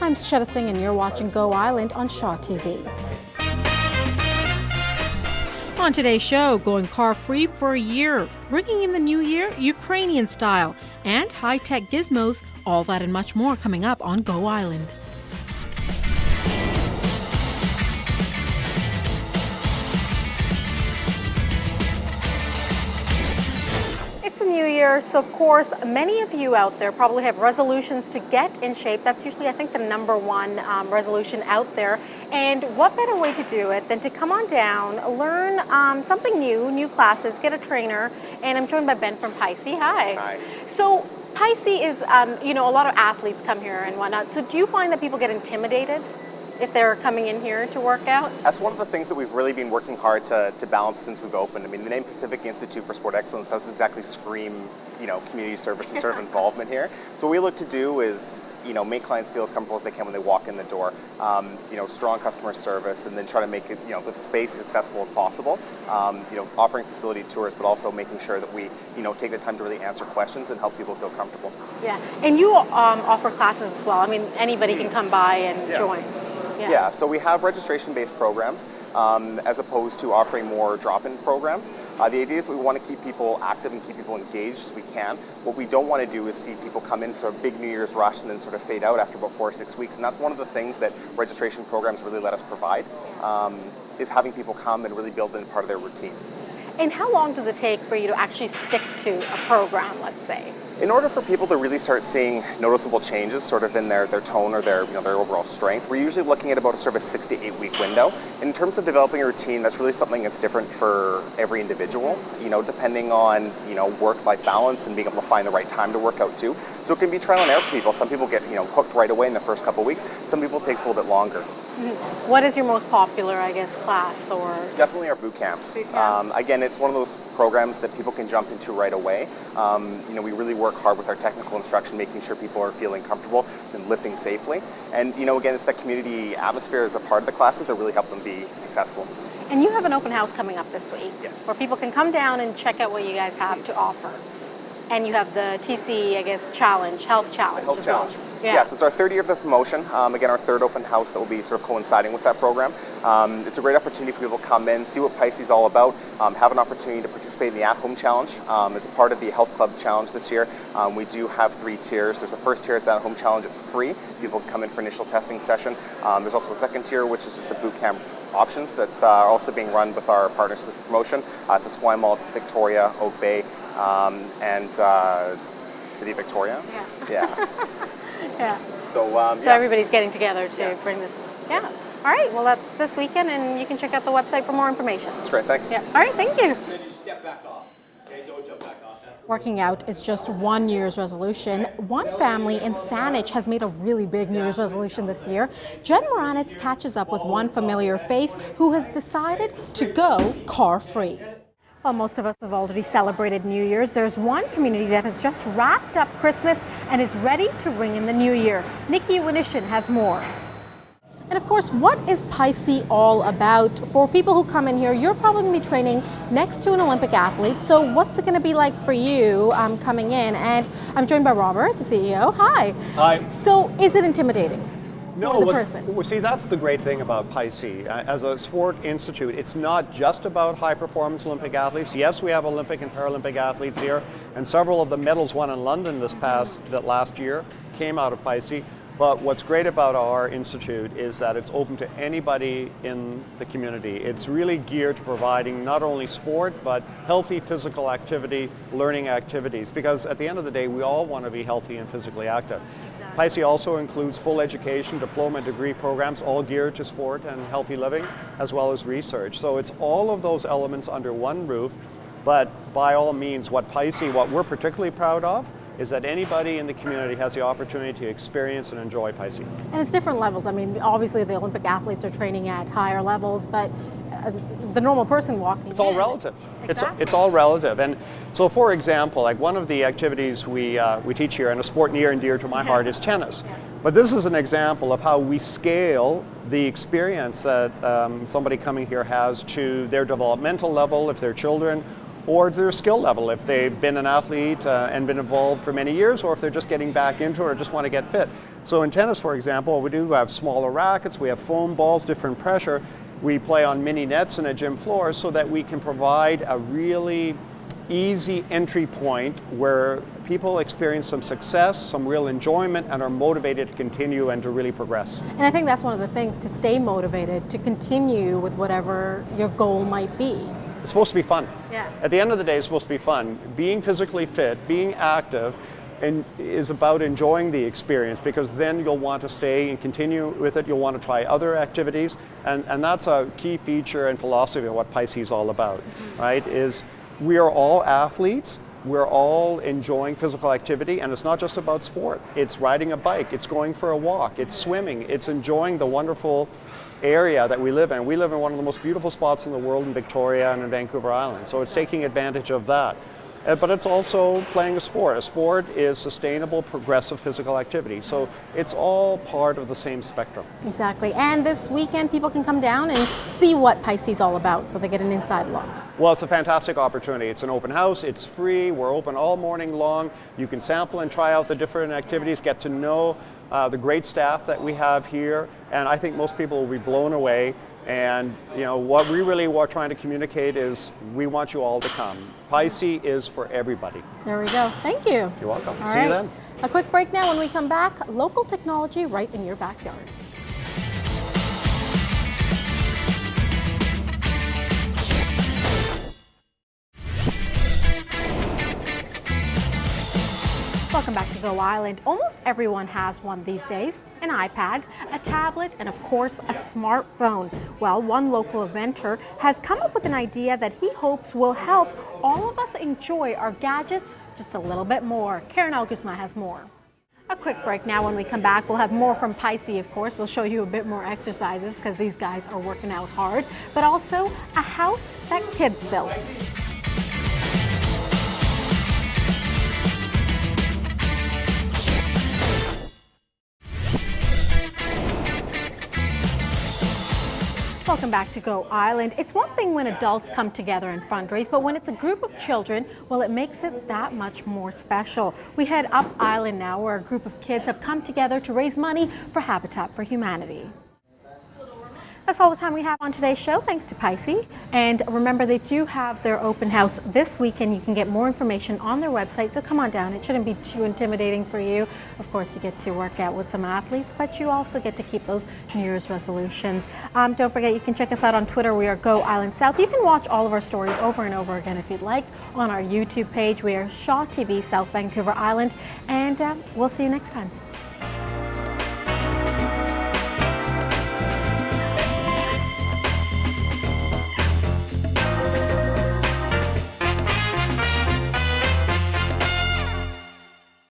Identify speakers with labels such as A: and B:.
A: I'm Sucheta Singh and you're watching Go Island on Shaw TV. On today's show, going car-free for a year, bringing in the new year Ukrainian style, and high-tech gizmos, all that and much more coming up on Go Island. It's a new year, so of course, many of you out there probably have resolutions to get in shape. That's usually, I think, the number one resolution out there. And what better way to do it than to come on down, learn something new classes, get a trainer. And I'm joined by Ben from PISE. Hi.
B: Hi.
A: So PISE is, a lot of athletes come here and whatnot. So do you find that people get intimidated if they're coming in here to work out?
B: That's one of the things that we've really been working hard to balance since we've opened. I mean, the name Pacific Institute for Sport Excellence doesn't exactly scream, community service and sort of involvement here. So what we look to do is, make clients feel as comfortable as they can when they walk in the door. Strong customer service, and then try to make it, the space as accessible as possible. Offering facility tours, but also making sure that we, take the time to really answer questions and help people feel comfortable.
A: Yeah, and you offer classes as well. I mean, anybody can come by and join.
B: Yeah, so we have registration-based programs as opposed to offering more drop-in programs. The idea is that we want to keep people active and keep people engaged as we can. What we don't want to do is see people come in for a big New Year's rush and then sort of fade out after about 4 or 6 weeks. And that's one of the things that registration programs really let us provide, is having people come and really build in part of their routine.
A: And how long does it take for you to actually stick to a program, let's say?
B: In order for people to really start seeing noticeable changes sort of in their tone or their overall strength, we're usually looking at about a sort of a 6 to 8 week window. In terms of developing a routine, that's really something that's different for every individual, depending on, work-life balance and being able to find the right time to work out too. So it can be trial and error for people. Some people get, hooked right away in the first couple of weeks. Some people it takes a little bit longer.
A: Mm-hmm. What is your most popular, class or?
B: Definitely our boot camps. Again, it's one of those programs that people can jump into right away. We really work hard with our technical instruction, making sure people are feeling comfortable and lifting safely. And again, it's that community atmosphere as a part of the classes that really help them be successful.
A: And you have an open house coming up this week.
B: Yes.
A: Where people can come down and check out what you guys have to offer. And you have the TC, challenge, health challenge.
B: Health challenge.
A: Well.
B: Yeah, so it's our third year of the promotion. Again, our third open house that will be sort of coinciding with that program. It's a great opportunity for people to come in, see what PISE is all about, have an opportunity to participate in the at-home challenge. As a part of the Health Club challenge this year, we do have 3 tiers. There's a first tier, it's at-home challenge, it's free. People can come in for initial testing session. There's also a second tier, which is just the boot camp options that's also being run with our partners promotion. It's a Esquimalt, Victoria, Oak Bay, and City of Victoria. Yeah.
A: Yeah.
B: So
A: everybody's getting together to bring this. Yeah. All right. Well, that's this weekend, and you can check out the website for more information.
B: That's great. Thanks.
A: Yeah. All right. Thank you.
C: Then you step back off. Okay, don't jump back off.
A: Working out is just one New Year's resolution. One family in Saanich has made a really big New Year's resolution this year. Jen Moranitz catches up with one familiar face who has decided to go car-free. Well, most of us have already celebrated New Year's. There's one community that has just wrapped up Christmas and is ready to ring in the new year. Nikki Winishin has more. And of course, what is PISE all about? For people who come in here, you're probably going to be training next to an Olympic athlete. So what's it going to be like for you coming in? And I'm joined by Robert, the CEO. Hi.
D: Hi.
A: So is it intimidating?
D: No,
A: the person?
D: Well, see, that's the great thing about PISE. As a sport institute, it's not just about high-performance Olympic athletes. Yes, we have Olympic and Paralympic athletes here, and several of the medals won in London last year came out of PISE. But what's great about our institute is that it's open to anybody in the community. It's really geared to providing not only sport, but healthy physical activity, learning activities, because at the end of the day, we all want to be healthy and physically active. PISE also includes full education, diploma and degree programs, all geared to sport and healthy living, as well as research. So it's all of those elements under one roof, but by all means, what we're particularly proud of is that anybody in the community has the opportunity to experience and enjoy PISE.
A: And it's different levels. I mean, obviously the Olympic athletes are training at higher levels, but the normal person walking
D: It's all relative.
A: Exactly.
D: It's all relative. And so, for example, like one of the activities we teach here, and a sport near and dear to my heart, is tennis. But this is an example of how we scale the experience that somebody coming here has to their developmental level, if they're children, or their skill level, if they've been an athlete and been involved for many years, or if they're just getting back into it or just want to get fit. So in tennis, for example, we do have smaller rackets, we have foam balls, different pressure. We play on mini nets and a gym floor so that we can provide a really easy entry point where people experience some success, some real enjoyment, and are motivated to continue and to really progress.
A: And I think that's one of the things, to stay motivated, to continue with whatever your goal might be.
D: It's supposed to be fun.
A: Yeah.
D: At the end of the day, it's supposed to be fun. Being physically fit, being active, and is about enjoying the experience, because then you'll want to stay and continue with it. You'll want to try other activities, and that's a key feature and philosophy of what PISE is all about, right? Is we are all athletes. We're all enjoying physical activity, and it's not just about sport. It's riding a bike, it's going for a walk, it's swimming, it's enjoying the wonderful area that we live in. We live in one of the most beautiful spots in the world in Victoria and in Vancouver Island, so it's taking advantage of that. But it's also playing a sport. A sport is sustainable, progressive physical activity. So it's all part of the same spectrum.
A: Exactly. And this weekend, people can come down and see what PISE is all about, so they get an inside look.
D: Well, it's a fantastic opportunity. It's an open house, it's free, we're open all morning long. You can sample and try out the different activities, get to know the great staff that we have here, and I think most people will be blown away. And you know, what we really are trying to communicate is we want you all to come. PISE is for everybody.
A: There we go. Thank you.
D: You're welcome.
A: All
D: See
A: right.
D: you then.
A: A quick break now. When we come back, local technology right in your backyard. Welcome back to Go Island. Almost everyone has one these days, an iPad, a tablet, and of course a smartphone. Well, one local inventor has come up with an idea that he hopes will help all of us enjoy our gadgets just a little bit more. Karen Algusma has more. A quick break now. When we come back, we'll have more from PISE, of course. We'll show you a bit more exercises because these guys are working out hard, but also a house that kids built. Welcome back to Go Island. It's one thing when adults come together and fundraise, but when it's a group of children, well, it makes it that much more special. We head up island now, where a group of kids have come together to raise money for Habitat for Humanity. That's all the time we have on today's show, thanks to PISE. And remember, they do have their open house this weekend. You can get more information on their website, so come on down. It shouldn't be too intimidating for you. Of course, you get to work out with some athletes, but you also get to keep those New Year's resolutions. Don't forget, you can check us out on Twitter. We are Go Island South. You can watch all of our stories over and over again if you'd like on our YouTube page. We are Shaw TV South Vancouver Island, and we'll see you next time.